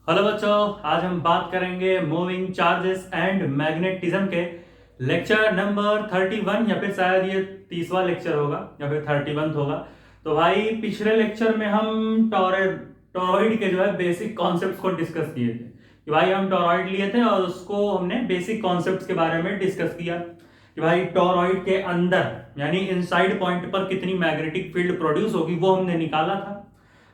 Hello बच्चों, आज हम बात करेंगे मूविंग चार्जेस एंड मैग्नेटिज्म के लेक्चर नंबर 31 या फिर शायद ये 30वां लेक्चर होगा या फिर 31 होगा। तो भाई पिछले लेक्चर में हम टॉरॉइड के जो है बेसिक कॉन्सेप्ट्स को डिस्कस किए थे कि भाई हम टॉरॉइड लिए थे और उसको हमने बेसिक कॉन्सेप्ट्स के बारे में डिस्कस किया कि भाई टॉरॉइड के अंदर यानी इनसाइड पॉइंट पर कितनी मैग्नेटिक फील्ड प्रोड्यूस होगी वो हमने निकाला था।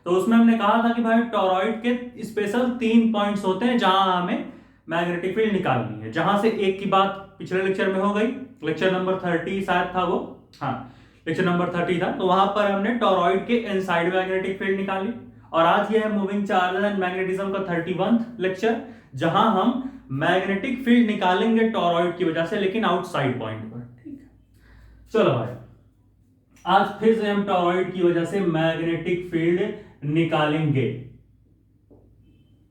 तो उसमें हमने कहा था कि भाई टॉरॉइड के स्पेशल 3 पॉइंट्स होते हैं जहां हमें मैग्नेटिक फील्ड निकालनी है, जहां से एक की बात पिछले लेक्चर में हो गई, लेक्चर नंबर 30 शायद था वो। हाँ, लेक्चर नंबर 30 था। तो वहां पर हमने टॉरॉइड के इनसाइड मैग्नेटिक फील्ड निकाली और आज ये है मूविंग चार्जेस एंड मैग्नेटिज्म का 31वां लेक्चर, जहां हम मैग्नेटिक फील्ड निकालेंगे टॉरॉइड की वजह से, लेकिन आउटसाइड पॉइंट पर। ठीक है, चलो भाई आज फिर से हम टॉरॉइड की वजह से मैग्नेटिक फील्ड निकालेंगे।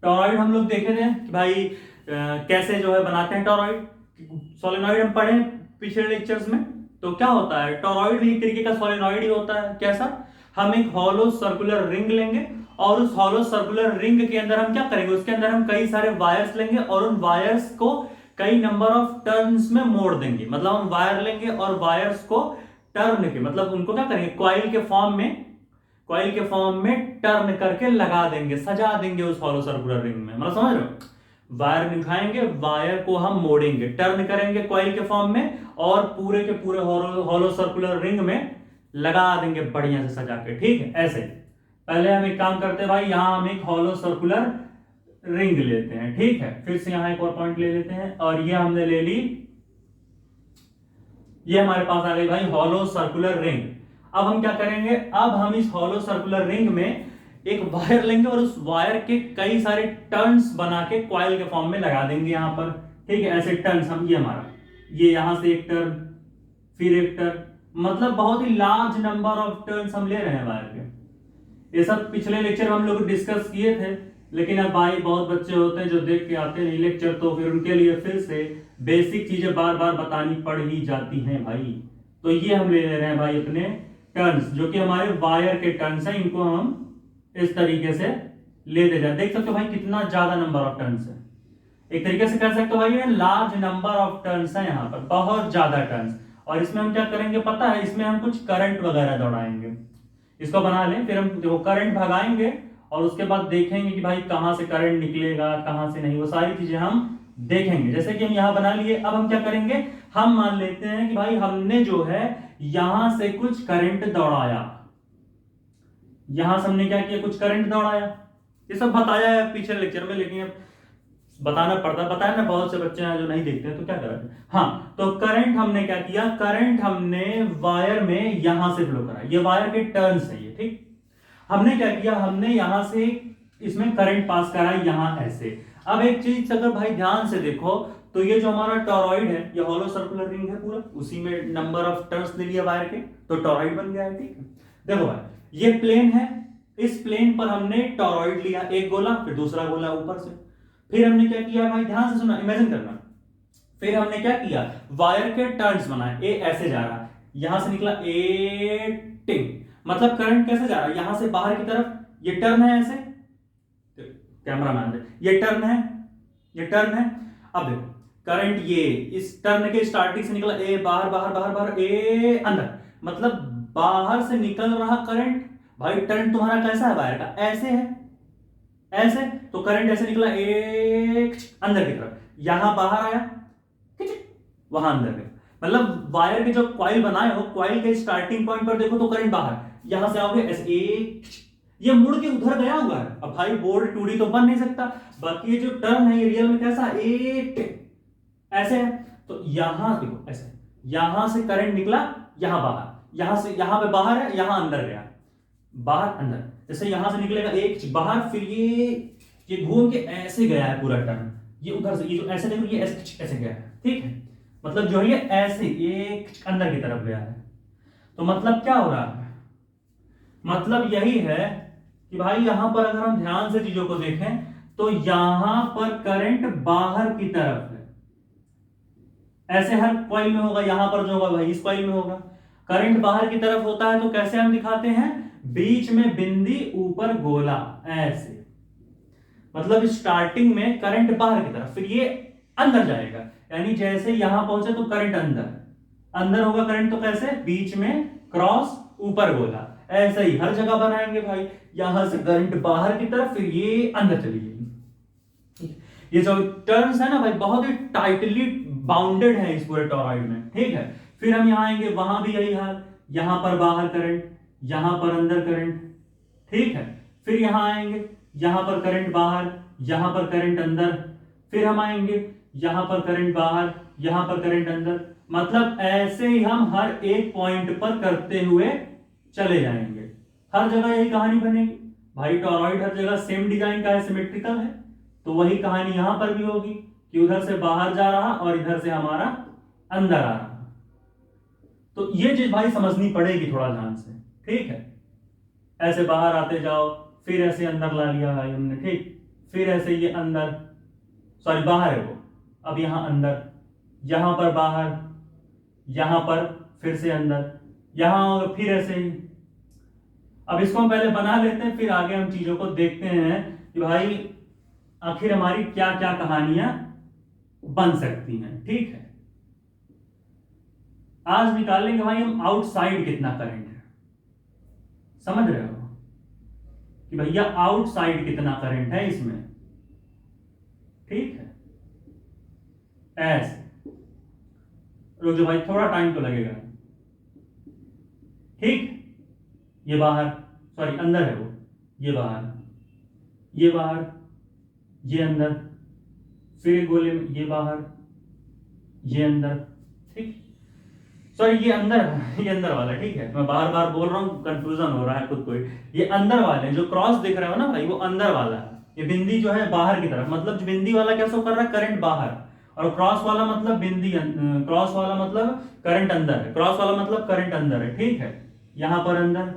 टॉरॉइड हम लोग देखे थे कि भाई कैसे जो है बनाते हैं टॉरॉइड। सोलेनॉइड हम पढ़े पिछले लेक्चर्स में। तो क्या होता है, टॉरॉइड भी एक तरीके का सोलेनॉइड ही होता है। कैसा, हम एक हॉलो सर्कुलर रिंग लेंगे और उस हॉलो सर्कुलर रिंग के अंदर हम क्या करेंगे, उसके अंदर हम कई सारे वायर्स लेंगे और उन वायर्स को कई नंबर ऑफ टर्न्स में मोड़ देंगे। मतलब हम वायर लेंगे और वायर्स को टर्न के मतलब उनको क्या करेंगे, कॉइल के फॉर्म में टर्न करके लगा देंगे, सजा देंगे उस हॉलो सर्कुलर रिंग में। मतलब समझ रहे हो, वायर निभाएंगे, वायर को हम मोड़ेंगे, टर्न करेंगे कॉइल के फॉर्म में और पूरे के पूरे हॉलो सर्कुलर रिंग में लगा देंगे बढ़िया से सजा के। ठीक है, ऐसे पहले हम एक काम करते हैं भाई, यहां हम एक हॉलो सर्कुलर रिंग लेते हैं। ठीक है, फिर से यहां एक और पॉइंट ले लेते हैं और ये हमने ले ली, ये हमारे पास आ गई भाई हॉलो सर्कुलर रिंग। अब हम क्या करेंगे, अब हम इस हॉलो सर्कुलर रिंग में एक वायर लेंगे और उस वायर के कई सारे टर्न्स बना के कॉइल के फॉर्म में लगा देंगे यहां पर। ठीक है, ऐसे टर्न्स हम, ये हमारा, ये यहां से एक टर्न, फिर एक टर्न, मतलब बहुत ही लार्ज नंबर ऑफ टर्न्स हम ले रहे हैं वायर के। ये सब पिछले लेक्चर में हम लोग डिस्कस किए थे, लेकिन अब भाई बहुत बच्चे होते हैं जो देख के आते नहीं लेक्चर, तो फिर उनके लिए फिर से बेसिक चीजें बार बार बतानी पड़ ही जाती हैं भाई। तो ये हम ले रहे हैं भाई अपने टर्न्स, जो कि हमारे वायर के टर्न्स हैं, इनको हम इस तरीके से लेते जाए। देख सकते हो भाई कितना ज्यादा नंबर ऑफ टर्न्स है। एक तरीके से कह सकते हो भाई लार्ज नंबर ऑफ टर्न्स है यहाँ पर, बहुत ज्यादा टर्न्स। और इसमें हम क्या करेंगे पता है, इसमें हम कुछ करंट वगैरह दौड़ाएंगे। इसको बना लें, फिर हम देखो करंट भगाएंगे और उसके बाद देखेंगे कि भाई कहां से करंट निकलेगा कहां से नहीं, वो सारी चीजें हम देखेंगे। जैसे कि हम यहां बना लिए, अब हम क्या करेंगे, हम मान लेते हैं कि भाई हमने जो है यहां से कुछ करंट दौड़ाया, यहां से हमने क्या किया, कुछ करंट दौड़ाया। ये सब बताया है पिछले लेक्चर में, लेकिन अब बताना पड़ता है, बताया ना, बहुत से बच्चे हैं जो नहीं देखते हैं तो क्या करें। हाँ, तो करंट हमने क्या किया, करंट हमने वायर में यहां से फ्लो करा, ये वायर के टर्न्स है ये। ठीक, हमने क्या किया, हमने यहां से इसमें करंट पास करा यहां ऐसे। अब एक चीज अगर भाई ध्यान से देखो, तो ये जो हमारा टॉरॉइड है, ये हॉलो सर्कुलर रिंग है पूरा, उसी में नंबर ऑफ टर्न्स ले लिया वायर के, तो टॉरॉइड बन गया है। ठीक है, देखो भाई ये प्लेन है, इस प्लेन पर हमने टॉरॉइड लिया, एक गोला, फिर दूसरा गोला ऊपर से, फिर हमने क्या किया भाई, ध्यान से सुना, इमेजिन करना। फिर हमने क्या किया, वायर के टर्न्स बनाए, ए ऐसे जा रहा है, यहां से निकला ए टिंग, मतलब करंट कैसे जा रहा है, यहां से बाहर की तरफ, ये टर्न है ऐसे, कैमरा मैन ये टर्न है, ये टर्न है। अब देखो करंट ये इस टर्न के स्टार्टिंग से निकला, ए बाहर बाहर बाहर बाहर, ए अंदर, मतलब बाहर से निकल रहा करंट। भाई टर्न तुम्हारा कैसा है वायर का, ऐसे है, ऐसे, तो करंट ऐसे निकला, एक अंदर की तरफ, यहां बाहर आया, वहां अंदर गया। मतलब वायर के जो कॉइल बनाए हो, कॉइल के स्टार्टिंग पॉइंट पर देखो तो करंट बाहर, यहां से आओगे ऐसे, एक ये मुड़ के उधर गया हुआ है। अब भाई बोर्ड 2D तो बन नहीं सकता, बाकी ये जो टर्न है ये रियल में कैसा, एक ऐसे है, तो यहां देखो ऐसे, यहां से करंट निकला, यहां बाहर, यहां से यहां पे बाहर है, यहां अंदर गया, बाहर अंदर, जैसे यहां से निकलेगा एक बाहर, फिर ये घूम के ऐसे गया है पूरा टर्न, ये उधर से, ये जो ऐसे देखो, ये ऐसे ऐसे गया है। ठीक है, मतलब जो है ऐसे एक अंदर की तरफ गया है। तो मतलब क्या हो रहा है, मतलब यही है कि भाई यहां पर अगर हम ध्यान से चीजों को देखें तो यहां पर करंट बाहर की तरफ है, ऐसे हर कॉइल में होगा, यहां पर जो होगा भाई इस कॉइल में होगा। करंट बाहर की तरफ होता है तो कैसे हम दिखाते हैं, बीच में बिंदी ऊपर गोला, ऐसे। मतलब स्टार्टिंग में करंट बाहर की तरफ, फिर ये अंदर जाएगा, यानी जैसे यहां पहुंचे तो करंट अंदर, अंदर होगा करंट, तो कैसे, बीच में क्रॉस, ऊपर गोला, ऐसा ही हर जगह बनाएंगे भाई। यहां से करंट बाहर की तरफ, फिर ये अंदर चली जाएगी। ये जो टर्न्स है ना भाई, बहुत ही टाइटली बाउंडेड है इस पूरे टॉरॉइड में, ठीक है। फिर हम यहां आएंगे, वहां भी यही हाल, यहां पर बाहर करंट, यहां पर अंदर करंट, ठीक है। फिर यहां आएंगे, यहां पर करंट बाहर, यहां पर करंट अंदर, फिर हम आएंगे, यहां पर करंट बाहर, यहां पर करंट अंदर, मतलब ऐसे ही हम हर एक पॉइंट पर करते हुए चले जाएंगे। हर जगह यही कहानी बनेगी भाई। टॉरॉइड हर जगह सेम डिजाइन का है, सिमेट्रिकल है, तो वही कहानी यहां पर भी होगी कि उधर से बाहर जा रहा और इधर से हमारा अंदर आ रहा। तो ये चीज भाई समझनी पड़ेगी थोड़ा ध्यान से, ठीक है। ऐसे बाहर आते जाओ, फिर ऐसे अंदर ला लिया भाई हमने, ठीक, फिर ऐसे ये अंदर, सॉरी बाहर है वो, अब यहां अंदर, यहां पर बाहर, यहां पर फिर से अंदर, यहां फिर ऐसे ही। अब इसको हम पहले बना लेते हैं, फिर आगे हम चीजों को देखते हैं कि भाई आखिर हमारी क्या क्या कहानियां बन सकती हैं, ठीक है। आज निकालेंगे भाई हम आउटसाइड कितना करंट है, समझ रहे हो कि भैया आउटसाइड कितना करंट है इसमें, ठीक है। ऐसे रुक जाओ भाई, थोड़ा टाइम तो लगेगा, ठीक। ये बाहर, सॉरी अंदर है वो, ये बाहर, ये बाहर, ये अंदर, फिर एक गोले में ये बाहर, ये अंदर, ठीक। सॉरी ये अंदर, ये अंदर वाला, ठीक है। मैं बार बार बोल रहा हूं, कंफ्यूजन हो रहा है खुद को ही। ये अंदर वाले जो क्रॉस दिख रहे हो ना भाई, वो अंदर वाला है। ये बिंदी जो है बाहर की तरफ, मतलब जो बिंदी वाला क्या शो कर रहा है, करंट बाहर, और क्रॉस वाला मतलब बिंदी, क्रॉस वाला मतलब करंट अंदर है, क्रॉस वाला मतलब करंट अंदर है, ठीक है। यहां पर अंदर,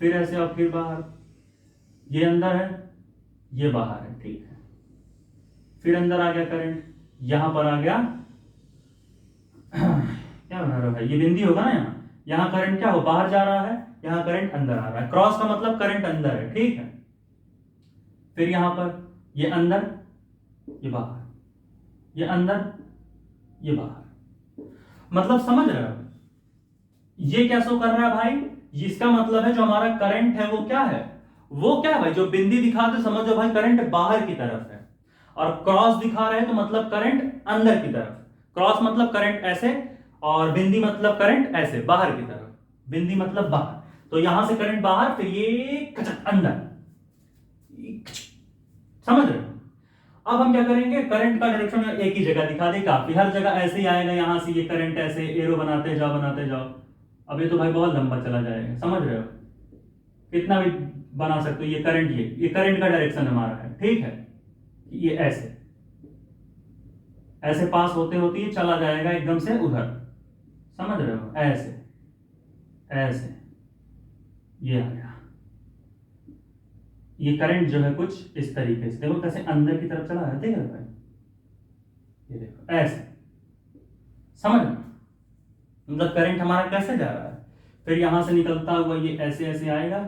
फिर ऐसे और फिर बाहर, ये अंदर है, ये बाहर है, ठीक है। फिर अंदर आ गया करंट, यहां पर आ गया क्या बना रहा है, ये बिंदी होगा ना, यहां करंट क्या हो, बाहर जा रहा है, यहां करंट अंदर आ रहा है, क्रॉस का मतलब करंट अंदर है, ठीक है। फिर यहां पर ये अंदर, ये बाहर, ये अंदर, ये बाहर, मतलब समझ रहे हो ये क्या शो कर रहा है भाई। इसका मतलब है जो हमारा करंट है वो क्या है, वो क्या है भाई, जो बिंदी दिखा दे समझो भाई करंट बाहर की तरफ है, और क्रॉस दिखा रहे हैं तो मतलब करंट अंदर की तरफ। क्रॉस मतलब करंट ऐसे, और बिंदी मतलब करंट ऐसे बाहर की तरफ, बिंदी मतलब बाहर, तो यहां से करंट बाहर, फिर ये अंदर, समझ रहे हो। अब हम क्या करेंगे, करंट का डायरेक्शन एक ही जगह दिखा दे, काफी हर जगह ऐसे ही आएगा, यहां से ये करंट ऐसे एरो बनाते जाओ बनाते जाओ। अब ये तो भाई बहुत लंबा चला जाएगा, समझ रहे हो, कितना भी बना सकते हो। ये करंट, ये करंट का डायरेक्शन हमारा है, ठीक है। ये ऐसे ऐसे पास होते होते ये चला जाएगा एकदम से उधर, समझ रहे हो, ऐसे ऐसे, ये आ गया। ये करंट जो है कुछ इस तरीके से, देखो कैसे अंदर की तरफ चला है, देख रहे भाई, ये देखो ऐसे, समझ रहे हो? मतलब करंट हमारा कैसे जा रहा है, फिर यहां से निकलता हुआ ये ऐसे ऐसे आएगा,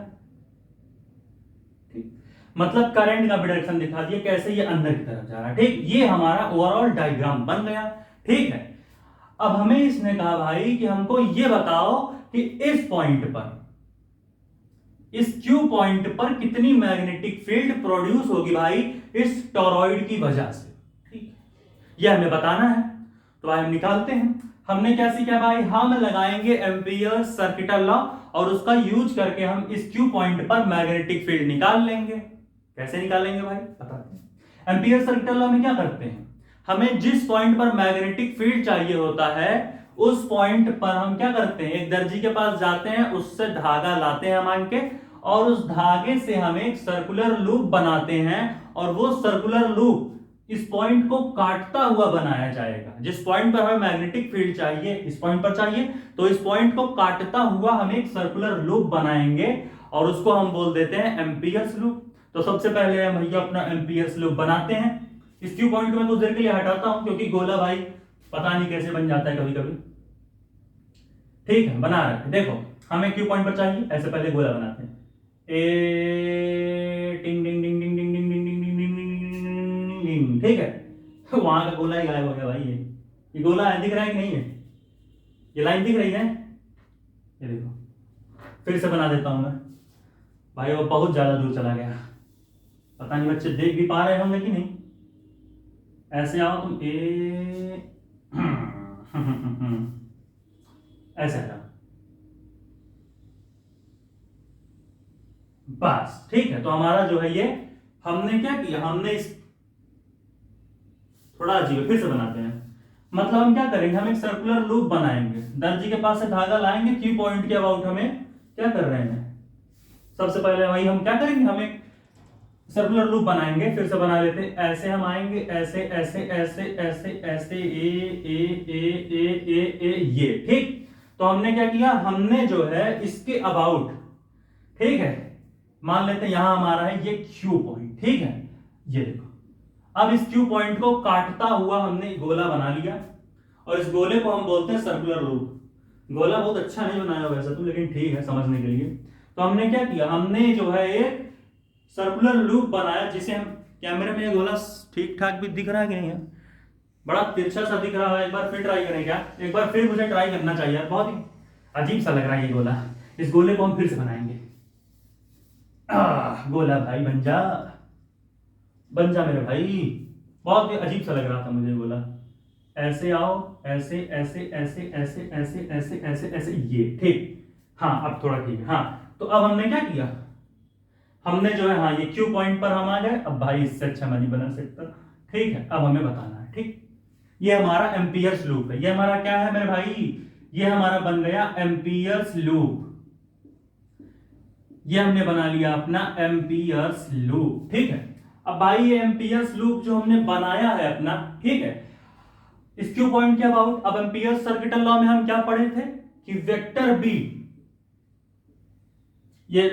ठीक। मतलब करंट का डायरेक्शन दिखा दिया कैसे ये अंदर की तरफ जा रहा है, ठीक। ये हमारा ओवरऑल डायग्राम बन गया, ठीक है। अब हमें इसने कहा भाई कि हमको ये बताओ कि इस पॉइंट पर, इस क्यू पॉइंट पर कितनी मैग्नेटिक फील्ड प्रोड्यूस होगी भाई इस टॉरॉइड की वजह से, ठीक। ये हमें बताना है, तो भाई हम निकालते हैं। हमने क्या सीखा भाई, हम लगाएंगे एम्पियर सर्किटल लॉ, और उसका यूज करके हम इस क्यू पॉइंट पर मैग्नेटिक फील्ड निकाल लेंगे। कैसे निकालेंगे भाई, बताते हैं। एम्पियर सर्किटल लॉ में क्या करते हैं, हमें जिस पॉइंट पर मैग्नेटिक फील्ड चाहिए होता है, उस पॉइंट पर हम क्या करते हैं, एक दर्जी के पास जाते हैं, उससे धागा लाते हैं मान के, और उस धागे से हम एक सर्कुलर लूप बनाते हैं, और वो सर्कुलर लूप इस पॉइंट को काटता हुआ बनाया जाएगा। जिस पॉइंट पर हमें मैग्नेटिक फील्ड चाहिए, इस पॉइंट पर चाहिए, तो इस पॉइंट को काटता हुआ हम एक सर्कुलर लूप बनाएंगे, और उसको हम बोल देते हैं एम्पियर्स लूप। तो सबसे पहले हम भैया अपना एम्पियर्स लूप बनाते हैं। इस क्यू पॉइंट को मैं कुछ देर के लिए हटाता हूं, क्योंकि गोला भाई पता नहीं कैसे बन जाता है कभी कभी, ठीक है। बना रहे थे, देखो हमें क्यू पॉइंट पर चाहिए, ऐसे पहले गोला बनाते हैं, ए टिंग टिंग टिंग टिंग टिंग टिंग टिंग टिंग टिंग टिंग टिंग रिंग, ठीक है। वहां का गोला ही गायब हो गया भाई। ये गोला है, दिख रहा है कि नहीं है? ये लाइन दिख रही है, ये देखो। फिर से बना देता हूं मैं भाई, वो बहुत ज्यादा दूर चला गया। पता नहीं बच्चे देख भी पा रहे होंगे कि नहीं। ऐसे आओ तुम, ऐसे आओ, बस ठीक है। तो हमारा जो है ये, हमने क्या किया, हमने इस, थोड़ा अजीब है, फिर से बनाते हैं। मतलब हम क्या करेंगे, हम एक सर्कुलर लूप बनाएंगे। दर्जी के पास से धागा लाएंगे, क्यू पॉइंट के अबाउट हमें क्या कर रहे हैं, सबसे पहले वही हम क्या करेंगे, हम एक सर्कुलर लूप बनाएंगे। फिर से बना लेते हैं। ऐसे हम आएंगे, ऐसे ऐसे ऐसे ऐसे ऐसे, ए ये, ठीक। तो हमने क्या किया, हमने जो है इसके अबाउट, ठीक है, मान लेते हैं यहां हमारा है ये क्यू पॉइंट, ठीक है। ये देखो, अब इस क्यू पॉइंट को काटता हुआ हमने गोला बना लिया, और इस गोले को हम बोलते हैं सर्कुलर लूप। गोला बहुत अच्छा नहीं बनाया वैसे तो, लेकिन ठीक है समझने के लिए। तो हमने क्या किया, हमने जो है एक सर्कुलर लूप बनाया, जिसे हम, कैमरे में ये गोला ठीक ठाक भी दिख रहा है कि नहीं है? बड़ा तिरछा सा दिख रहा है। एक बार फिर ट्राई करें क्या? एक बार फिर मुझे ट्राई करना चाहिए, बहुत ही अजीब सा लग रहा है ये गोला। इस गोले को हम फिर से बनाएंगे। गोला भाई बन जा, बन जा मेरे भाई। बहुत ही अजीब सा लग रहा था मुझे गोला। ऐसे आओ, ऐसे ऐसे ऐसे ऐसे ऐसे ऐसे ऐसे ऐसे, ये ठीक। हाँ अब थोड़ा ठीक है। हाँ तो अब हमने क्या किया, हमने जो है, हाँ ये क्यू पॉइंट पर हम आ गए। अब भाई इससे अच्छा मैं नहीं बना सकता, ठीक है। अब हमें बताना है, ठीक। ये हमारा एम्पियर्स लूप है। ये हमारा क्या है मेरे भाई, ये हमारा बन गया एम्पियर्स लूप। ये हमने बना लिया अपना एम्पियर्स लूप, ठीक है। अब भाई ये एम्पियर्स लूप जो हमने बनाया है अपना, ठीक है, इस क्यू पॉइंट के अबाउट, अब एम्पियर्स सर्किटल लॉ में हम क्या पढ़े थे कि वेक्टर बी, ये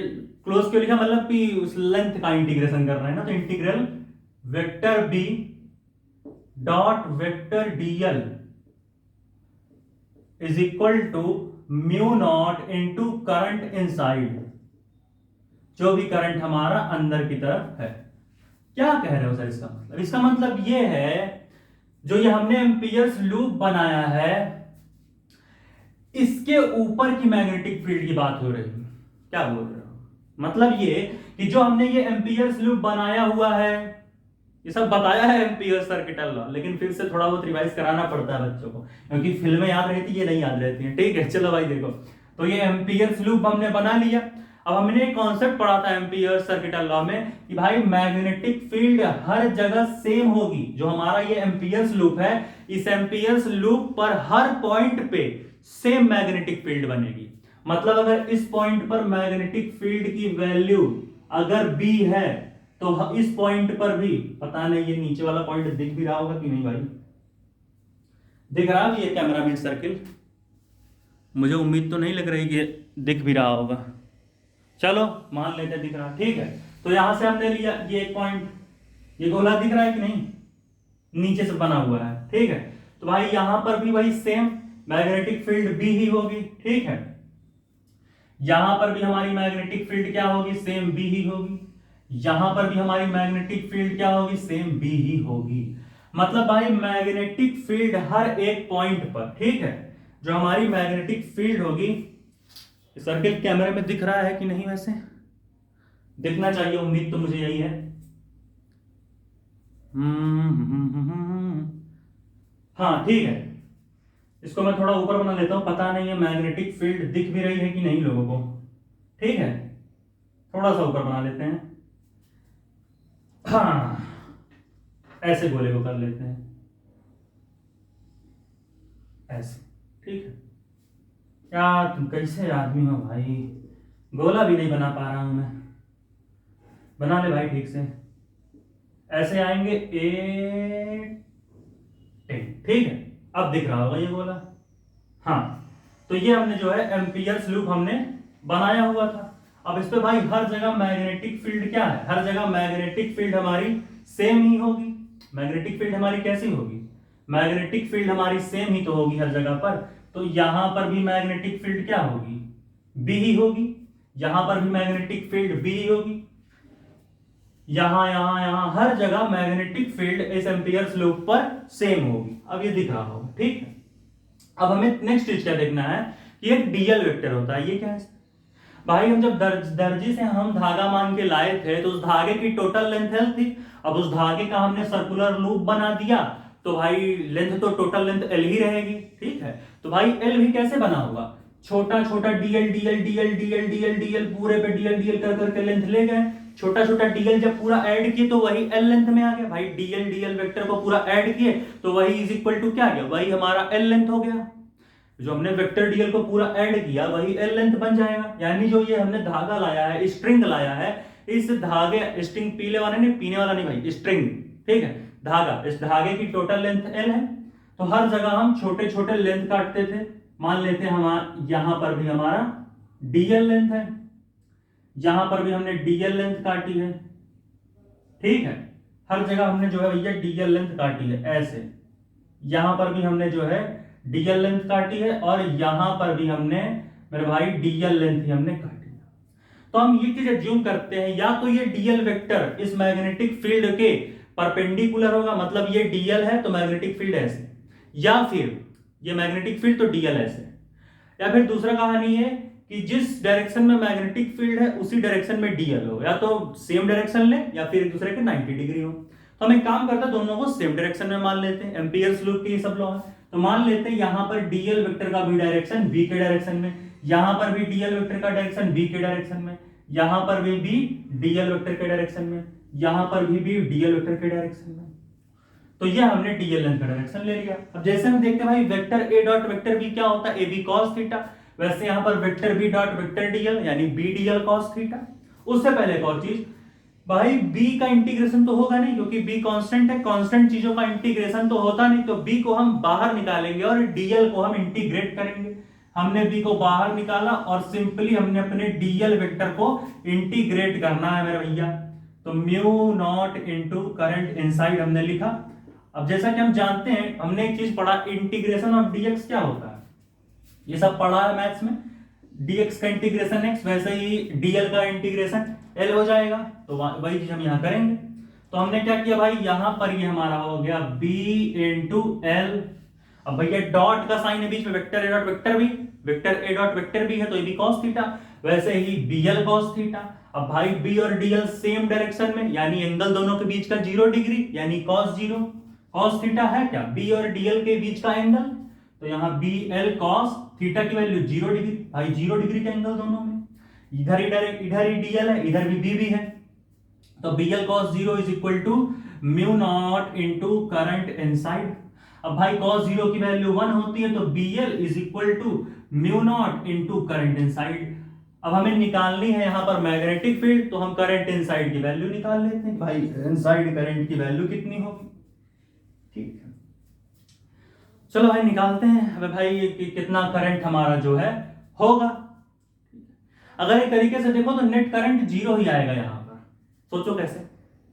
क्लोज क्यों लिखा, मतलब कि उस लेंथ का इंटीग्रेशन कर रहे हैं ना, तो integral vector B dot vector dl is equal to mu naught into current inside, जो भी करंट हमारा अंदर की तरफ है। क्या कह रहे हो सर इसका मतलब? इसका मतलब ये है, जो ये हमने एम्पियर्स लूप बनाया है, इसके ऊपर की मैग्नेटिक फील्ड की बात हो रही है। क्या बोल रहे हो? मतलब ये कि जो हमने ये एम्पियर्स लूप बनाया हुआ है, ये सब बताया है एम्पियर्स सर्किटल लॉ, लेकिन फिर से थोड़ा बहुत रिवाइज कराना पड़ता है बच्चों को, क्योंकि फिल्में याद रहती है, ये नहीं याद रहती है, ठीक है। चलो भाई देखो, तो ये एम्पियर्स लूप हमने बना लिया। अब हमने एक कॉन्सेप्ट पढ़ा था एम्पियर्स सर्किटल लॉ में कि भाई मैग्नेटिक फील्ड हर जगह सेम होगी। जो हमारा ये एम्पियर्स लूप है, इस एम्पियर्स लूप पर हर पॉइंट पे सेम मैग्नेटिक फील्ड बनेगी। मतलब अगर इस पॉइंट पर मैग्नेटिक फील्ड की वैल्यू अगर B है, तो इस पॉइंट पर भी, पता नहीं ये नीचे वाला पॉइंट दिख भी रहा होगा कि नहीं भाई, दिख रहा है ये कैमरामैन सर्किल? मुझे उम्मीद तो नहीं लग रही कि दिख भी रहा होगा। चलो मान लेते दिख रहा, ठीक है। तो यहां से हमने लिया ये एक पॉइंट, ये गोला दिख रहा है कि नहीं, नीचे से बना हुआ है, ठीक है। तो भाई यहां पर भी वही सेम मैग्नेटिक फील्ड B ही होगी, ठीक है। यहां पर भी हमारी मैग्नेटिक फील्ड क्या होगी, सेम B ही होगी। यहां पर भी हमारी मैग्नेटिक फील्ड क्या होगी, सेम B ही होगी। मतलब भाई मैग्नेटिक फील्ड हर एक पॉइंट पर, ठीक है, जो हमारी मैग्नेटिक फील्ड होगी, सर्किल कैमरे में दिख रहा है कि नहीं, वैसे दिखना चाहिए, उम्मीद तो मुझे यही है। हाँ ठीक है, इसको मैं थोड़ा ऊपर बना लेता हूं, पता नहीं है मैग्नेटिक फील्ड दिख भी रही है कि नहीं लोगों को, ठीक है। थोड़ा सा ऊपर बना लेते हैं, हाँ ऐसे गोले को कर लेते हैं, ऐसे, ठीक है। क्या तुम कैसे आदमी हो भाई, गोला भी नहीं बना पा रहा हूं मैं, बना ले भाई ठीक से। ऐसे आएंगे 8 10, ठीक है। अब दिख रहा होगा ये गोला, हाँ। तो ये हमने जो है एम्पियर्स लूप हमने बनाया हुआ था। अब इस पे भाई हर जगह मैग्नेटिक फील्ड क्या है, हर जगह मैग्नेटिक फील्ड हमारी सेम ही होगी। मैग्नेटिक फील्ड हमारी कैसी होगी, मैग्नेटिक फील्ड हमारी सेम ही तो होगी हर जगह पर। तो यहां पर भी मैग्नेटिक फील्ड क्या होगी, B ही होगी। यहां पर भी मैग्नेटिक फील्ड B ही होगी। यहां यहां यहां हर जगह मैग्नेटिक फील्ड इस एम्पियर्स लूप पर सेम होगी। अब ये दिख रहा होगा, ठीक है। अब हमें नेक्स्ट चीज क्या देखना है कि एक डीएल वेक्टर होता है। ये क्या है भाई? हम जब दर्जी से हम धागा मान के लाए थे तो उस धागे की टोटल लेंथ एल थी। अब उस धागे का हमने सर्कुलर लूप बना दिया तो भाई लेंथ तो टोटल लेंथ एल ही रहेगी, ठीक है। तो भाई एल भी कैसे बना होगा? छोटा छोटा DL DL DL DL DL DL पूरे पे डीएल डीएल कर करके लेंथ ले गए। छोटा छोटा डीएल जब पूरा ऐड किए तो वही एल लेंथ में आ गया। भाई डीएल डीएल वेक्टर को पूरा ऐड किए तो वही इज इक्वल टू क्या आ गया? वही हमारा एल लेंथ हो गया। जो हमने वेक्टर डीएल को पूरा ऐड किया वही एल लेंथ बन जाएगा। यानी जो ये हमने धागा लाया है, स्ट्रिंग लाया है, इस धागे, स्ट्रिंग पीले वाला नहीं, पीने वाला नहीं भाई, स्ट्रिंग, ठीक है, धागा, इस धागे की टोटल लेंथ एल है। तो हर जगह हम छोटे छोटे लेंथ काटते थे। मान लेते हैं हम यहां पर भी हमारा डीएल लेंथ है, यहां पर भी हमने डीएल लेंथ काटी है, ठीक है। हर जगह हमने जो है भैया डीएल लेंथ काटी है ऐसे। यहां पर भी हमने जो है डीएल लेंथ काटी है और यहां पर भी हमने मेरे भाई डीएल लेंथ ही हमने काटी है। तो हम ये चीज एज्यूम करते हैं या तो ये डीएल वेक्टर इस मैग्नेटिक फील्ड के परपेंडिकुलर होगा, मतलब ये डीएल है तो मैग्नेटिक फील्ड ऐसे, या फिर ये मैग्नेटिक फील्ड तो डीएल ऐसे, या फिर दूसरा कहानी है कि जिस डायरेक्शन में मैग्नेटिक फील्ड है उसी डायरेक्शन में डीएल हो, या तो सेम डायरेक्शन ले या फिर एक दूसरे के 90 डिग्री हो। तो हम एक काम करते हैं, दोनों को सेम डायरेक्शन में मान लेते हैं। एम्पियर्स लूप के ये सब लॉ है। तो मान लेते हैं यहां पर डीएल वेक्टर का भी डायरेक्शन v के डायरेक्शन में, यहां पर भी डीएल वेक्टर का डायरेक्शन v के डायरेक्शन में, यहां पर भी डीएल वेक्टर के डायरेक्शन में, यहां पर भी डीएल वेक्टर के डायरेक्शन में। तो ये हमने डीएल लेंथ का डायरेक्शन ले लिया। अब जैसे हम देखते हैं भाई vector A dot vector B क्या होता है? A B cos theta. वैसे यहां पर vector B dot vector dl यानी बी डीएल कॉस थीटा। उससे पहले एक और चीज भाई, b का इंटीग्रेशन तो होगा नहीं क्योंकि b कांस्टेंट है। कांस्टेंट चीजों का इंटीग्रेशन तो होता नहीं, तो b को हम बाहर निकालेंगे और dl को हम इंटीग्रेट करेंगे। हमने b को बाहर निकाला और सिंपली हमने अपने dl वेक्टर को इंटीग्रेट करना है मेरे भैया। तो mu naught into current inside हमने लिखा। अब जैसा कि हम जानते हैं, हमने एक चीज पढ़ा, इंटीग्रेशन ऑफ dx क्या होता है, ये सब पढ़ा है मैथ्स में। dx का इंटीग्रेशन x, वैसे ही dl का इंटीग्रेशन l हो जाएगा। तो वही चीज हम यहां करेंगे। तो हमने क्या किया भाई, यहां पर ये हमारा हो गया b इंटू एल। अब भैया डॉट का साइन है बीच में, वेक्टर ए डॉट वेक्टर भी, वेक्टर ए डॉट वेक्टर भी है तो ये भी कॉस थीटा, वैसे ही bl कॉस थीटा। अब भाई b और dl सेम डायरेक्शन में, यानी एंगल दोनों के बीच का 0 डिग्री, यानी cos 0। cos थीटा है क्या b और dl के बीच का एंगल, तो यहां bl cos थीटा की वैल्यू 0 डिग्री। भाई 0 डिग्री का एंगल दोनों में, इधर ही dl है, इधर भी b भी है, तो bl cos 0 is equal to mu naught into current inside. अब भाई cos 0 की वैल्यू 1 होती है तो bl is equal to mu naught into current inside. अब हमें निकालनी है यहां पर मैग्नेटिक फील्ड, तो हम करंट इनसाइड की वैल्यू निकाल लेते हैं। भाई इनसाइड करंट की वैल्यू कितनी होगी, ठीक है। चलो भाई निकालते हैं। अब भाई कितना करंट हमारा जो है होगा। अगर एक तरीके से देखो तो नेट करंट 0 ही आएगा यहां पर। सोचो कैसे,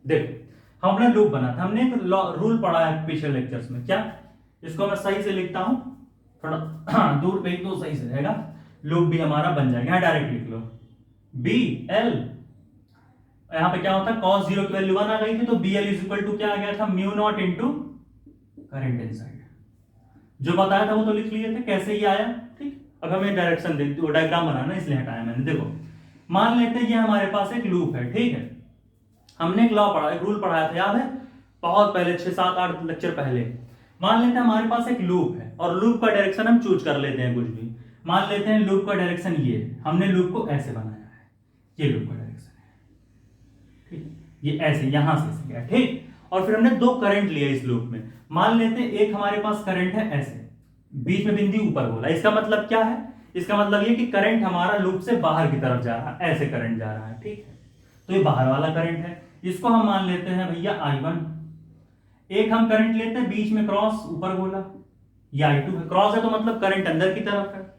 देखो हम अपना लूप बना था, हमने एक रूल पढ़ा है पिछले लेक्चर्स में। क्या, इसको मैं सही से लिखता हूं, थोड़ा दूर पे तो सही से रहेगा, लूप भी हमारा बन जाएगा। यहां डायरेक्ट लिख लो बी एल, यहां पे क्या होता है, cos 0 की वैल्यू 1 आ गई थी तो bl इज इक्वल टू क्या आ गया था, mu naught into current inside. जो बताया था वो तो लिख लिए थे, कैसे ही आया, ठीक। अब हमें डायरेक्शन डायग्राम बनाना, इसलिए हटाया मैंने। देखो मान लेते हैं ये हमारे पास एक लूप है, ठीक है। हमने एक लॉ पढ़ा, एक रूल पढ़ाया था, याद है, बहुत पहले 6, 7, 8 लेक्चर पहले। मान लेते हैं हमारे पास एक लूप है और लूप का डायरेक्शन हम चूज कर लेते हैं कुछ भी। मान लेते हैं लूप का डायरेक्शन ये है, हमने लूप को ऐसे बनाया है, ये लूप का डायरेक्शन है, ठीक। ये ऐसे यहां से गया, ठीक। और फिर हमने 2 करंट लिए इस लूप में। मान लेते हैं एक हमारे पास करंट है ऐसे, बीच में बिंदु ऊपर बोला। इसका मतलब क्या है, इसका मतलब ये कि करंट हमारा लूप से बाहर की तरफ जा रहा है, ऐसे करंट जा रहा है, ठीक है। तो ये बाहर वाला करंट है, इसको हम मान लेते हैं भैया I1। एक हम करंट लेते हैं बीच में क्रॉस ऊपर बोला, ये I2 है। क्रॉस है तो मतलब करंट अंदर की तरफ है।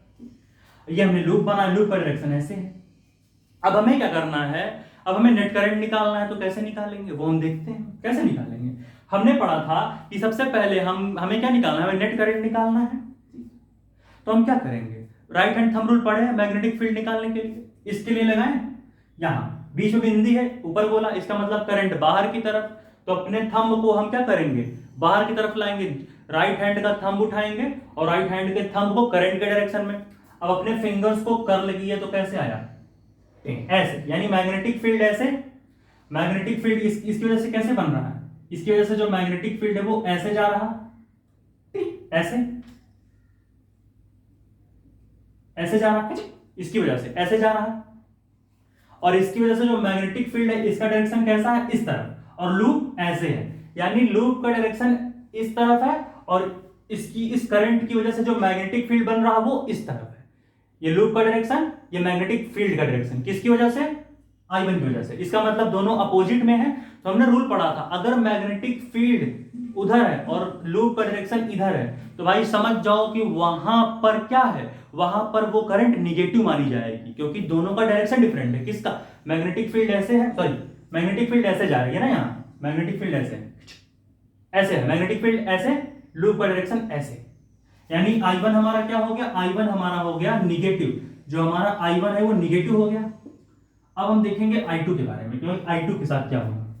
ये हमने लूप बना, लूप का डायरेक्शन ऐसे है। अब हमें क्या करना है, अब हमें नेट करंट निकालना है। तो कैसे निकालेंगे वो हम देखते हैं, कैसे निकालेंगे। हमने पढ़ा था कि सबसे पहले हमें क्या निकालना है, हमें नेट करंट निकालना है। तो हम क्या करेंगे, राइट हैंड थंब रूल पढ़े हैं मैग्नेटिक फील्ड निकालने के लिए, इसके लिए लगाएं। यहां बीच में बिंदी है, ऊपर गोला, इसका मतलब करंट बाहर की तरफ। तो अपने थंब को हम क्या करेंगे, बाहर की तरफ लाएंगे, राइट हैंड का थंब उठाएंगे और राइट हैंड के थंब को करंट के डायरेक्शन में। अब अपने फिंगर्स को कर्ल किए तो कैसे आया, ऐसे, यानी मैग्नेटिक फील्ड ऐसे, मैग्नेटिक फील्ड इसकी वजह से कैसे बन रहा है, इसकी वजह से जो मैग्नेटिक फील्ड है वो ऐसे जा रहा, ऐसे ऐसे जा रहा, इसकी वजह से ऐसे जा रहा है। और इसकी वजह से जो मैग्नेटिक फील्ड है इसका डायरेक्शन कैसा है, इस तरफ, और लूप ऐसे है, यानी लूप का डायरेक्शन इस तरफ है और इसकी इस करंट की वजह से जो मैग्नेटिक फील्ड बन रहा है वो इस तरफ है। ये लूप का डायरेक्शन, ये मैग्नेटिक फील्ड का डायरेक्शन, किसकी वजह से, I1 की वजह से। इसका मतलब दोनों अपोजिट में है। तो हमने रूल पढ़ा था, अगर मैग्नेटिक फील्ड उधर है और लूप का डायरेक्शन इधर है तो भाई समझ जाओ कि वहां पर क्या है, वहां पर वो करंट निगेटिव मानी जाएगी, क्योंकि दोनों का डायरेक्शन डिफरेंट है। किसका, मैग्नेटिक फील्ड ऐसे है, सॉरी मैग्नेटिक फील्ड ऐसे जा रही है ना, यहाँ मैग्नेटिक फील्ड ऐसे ऐसे है, मैग्नेटिक फील्ड ऐसे, लूप का डायरेक्शन ऐसे, यानी I1 हमारा क्या हो गया, I1 हमारा हो गया निगेटिव, जो हमारा I1 है वो निगेटिव हो गया। अब हम देखेंगे I2 के बारे में, क्योंकि I2 के साथ क्या होगा,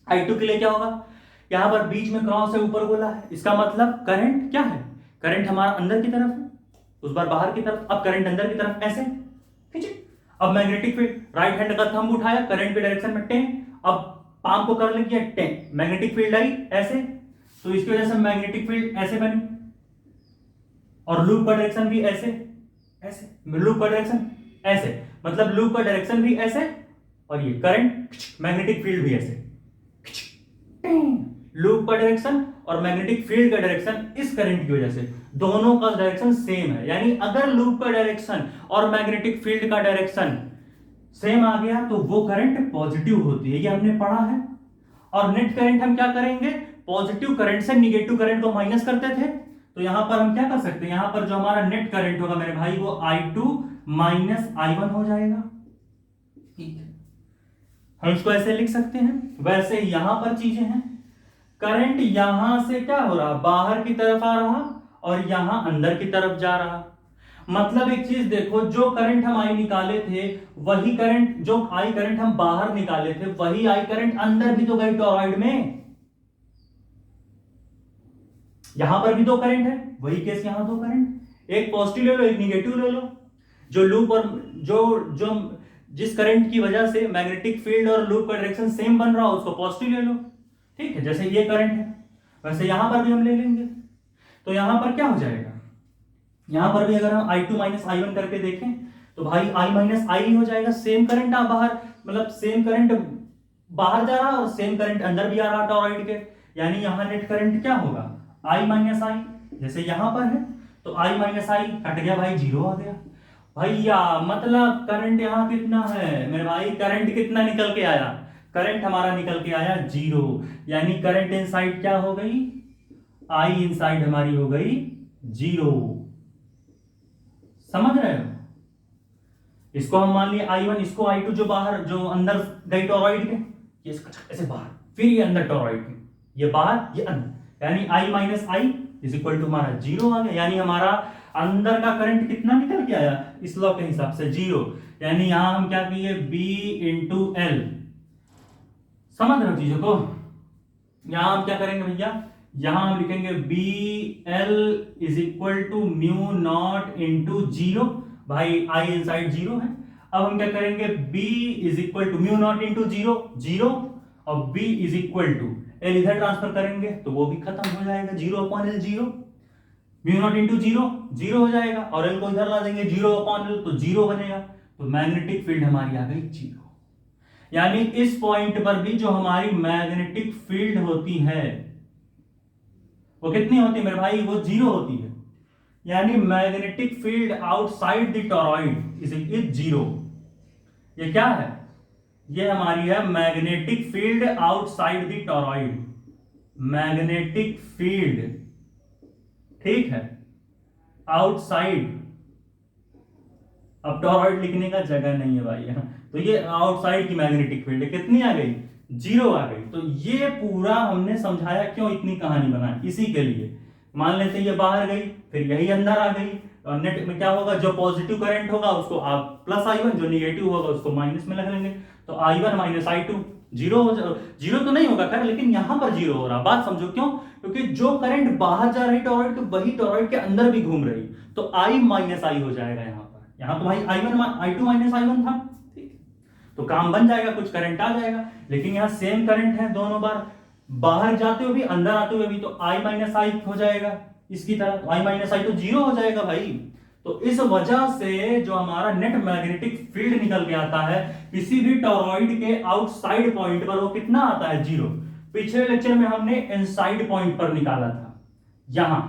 I2 के लिए क्या होगा, यहां पर बीच में क्रॉस है, ऊपर गोला है, इसका मतलब करंट क्या है, करंट हमारा अंदर की तरफ है, उस बार बाहर की तरफ, अब करंट अंदर की तरफ ऐसे, ठीक है। अब मैग्नेटिक फील्ड, राइट हैंड का थंब उठाया, करंट के डायरेक्शन में 10, अब पाम को कर किया 10, मैग्नेटिक फील्ड आई ऐसे, तो इसकी वजह से मैग्नेटिक फील्ड ऐसे बनी, और लूप का डायरेक्शन भी ऐसे ऐसे, लूप का डायरेक्शन ऐसे, मतलब लूप का डायरेक्शन भी ऐसे, और ये करंट मैग्नेटिक फील्ड भी ऐसे, लूप का डायरेक्शन और मैग्नेटिक फील्ड का डायरेक्शन इस करंट की वजह से दोनों का डायरेक्शन सेम है। यानी अगर लूप का डायरेक्शन और मैग्नेटिक फील्ड का डायरेक्शन सेम आ गया तो वो करंट पॉजिटिव होती है, ये हमने पढ़ा है। और नेट करंट हम क्या करेंगे, पॉजिटिव करंट से निगेटिव करंट को माइनस करते थे, तो यहां पर हम क्या कर सकते हैं, यहां पर जो हमारा नेट करंट होगा मेरे भाई वो I2 माइनस I1 हो जाएगा, ठीक है। हम इसको ऐसे लिख सकते हैं। वैसे यहां पर चीजें हैं, करंट यहां से क्या हो रहा, बाहर की तरफ आ रहा और यहां अंदर की तरफ जा रहा। मतलब एक चीज देखो, जो करंट हम आई निकाले थे वही करंट, जो आई करंट हम बाहर निकाले थे वही आई करंट अंदर भी तो गई टॉरॉइड में। यहां पर भी दो करंट है, वही केस यहां दो करंट, एक पॉजिटिव ले लो एक निगेटिव ले लो। जो लूप और जो जिस करंट की वजह से मैग्नेटिक फील्ड और लूप का डायरेक्शन सेम बन रहा हो उसको पॉजिटिव ले लो, ठीक है। जैसे ये करंट है वैसे यहां पर भी हम ले लेंगे, तो यहां पर क्या हो जाएगा, यहां पर भी अगर हम I2 माइनस I1 करके देखें तो भाई I माइनस I हो जाएगा। सेम करंट बाहर, मतलब सेम करंट बाहर जा रहा और सेम करंट अंदर भी आ रहा टॉरॉइड के, यानी यहां नेट करंट क्या होगा, I माइनस I, जैसे यहां पर है तो I माइनस I कट गया भाई, जीरो आ गया भैया। मतलब करंट यहां कितना है मेरे भाई, करंट कितना निकल के आया, करंट हमारा निकल के आया जीरो, यानी करंट इनसाइड क्या हो गई, I इनसाइड हमारी हो गई जीरो। समझ रहे हो, इसको हम मान लिए I1, इसको I2 जो बाहर जो अंदर गई टॉरॉइड के, ये ऐसे बाहर, फिर ये अंदर टॉरॉइड के, ये बाहर ये अंदर, यानी I minus I is equal to हमारा जीरो आ गया। यानी हमारा अंदर का करंट कितना निकल के आया इस लॉ के हिसाब से, जीरो। यानी यहां हम क्या किए, B इंटू एल, समझ रहे हो चीजों को। यहां हम क्या करेंगे भैया, यहां हम लिखेंगे B L is equal to mu naught into zero, भाई आई इनसाइड जीरो है। अब हम क्या करेंगे, b is equal to mu naught into zero zero, और b is equal to L इधर ट्रांसफर करेंगे तो वो भी खत्म हो जाएगा, zero upon L zero, mu naught into zero zero हो जाएगा, और एल को इधर ला देंगे, जीरो अपॉन एल तो जीरो बनेगा, तो मैग्नेटिक फील्ड हमारी आ गई जीरो। यानी इस पॉइंट पर भी जो हमारी मैग्नेटिक फील्ड होती है वो कितनी होती है मेरे भाई, वो जीरो होती है। यानी magnetic field outside the torrid is zero. ये क्या है, ये हमारी है magnetic field outside the torrid, magnetic field, ठीक है, आउटसाइड। अब टॉरॉइड लिखने का जगह नहीं है भाई यहाँ, तो ये आउटसाइड की मैग्नेटिक फील्ड कितनी आ गई, जीरो आ गई। तो ये पूरा हमने समझाया क्यों इतनी कहानी बनाई, इसी के लिए। मान लेते ये बाहर गई फिर यही अंदर आ गई, और नेट में क्या होगा, जो पॉजिटिव करंट होगा उसको आप प्लस I1, जो निगेटिव होगा उसको माइनस में लग लेंगे, तो I1 माइनस I2 जीरो तो नहीं होगा खैर, लेकिन यहां पर जीरो हो रहा। बात समझो क्यों? क्योंकि जो करंट बाहर जा रही टॉरॉइड के वही टॉरॉइड के अंदर भी घूम रही, तो I माइनस आई हो जाएगा यहाँ पर। यहाँ तो भाई I2 माइनस I1 था, ठीक, तो काम बन जाएगा, कुछ करंट आ जाएगा। लेकिन यहाँ सेम करंट है दोनों बार, बाहर जाते हुए भी अंदर आते हुए भी, तो I माइनस आई हो जाएगा इसकी तरह, तो I माइनस आई तो जीरो हो जाएगा भाई। तो इस वजह से जो हमारा नेट मैग्नेटिक फील्ड निकल के आता है किसी भी टॉरॉइड के आउटसाइड पॉइंट पर, वो कितना आता है? जीरो। पिछले लेक्चर में हमने इनसाइड पॉइंट पर निकाला था यहां,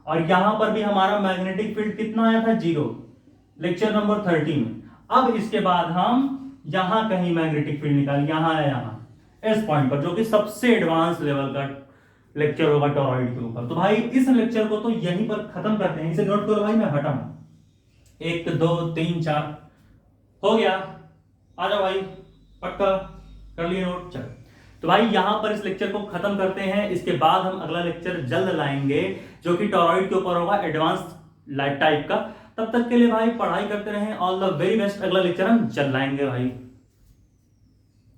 और यहां पर भी हमारा मैग्नेटिक फील्ड कितना आया था? जीरो, लेक्चर नंबर 30 में। अब इसके बाद हम यहां कहीं मैग्नेटिक फील्ड निकाल, यहां है, यहां इस पॉइंट पर, जो कि सबसे एडवांस लेवल का लेक्चर होगा टॉरॉइड के ऊपर। तो भाई इस लेक्चर को तो यहीं पर खत्म करते हैं, इसे नोट करो भाई, मैं हटा 1 2 3 4 हो गया। आ जाओ भाई, पक्का कर लिए नोट? चल, तो भाई यहां पर इस लेक्चर को खत्म करते हैं। इसके बाद हम अगला लेक्चर जल्द लाएंगे जो कि टॉरॉइड के ऊपर होगा, एडवांस टाइप का। तब तक के लिए भाई पढ़ाई करते रहें, ऑल द वेरी बेस्ट। अगला लेक्चर हम जल्द लाएंगे भाई।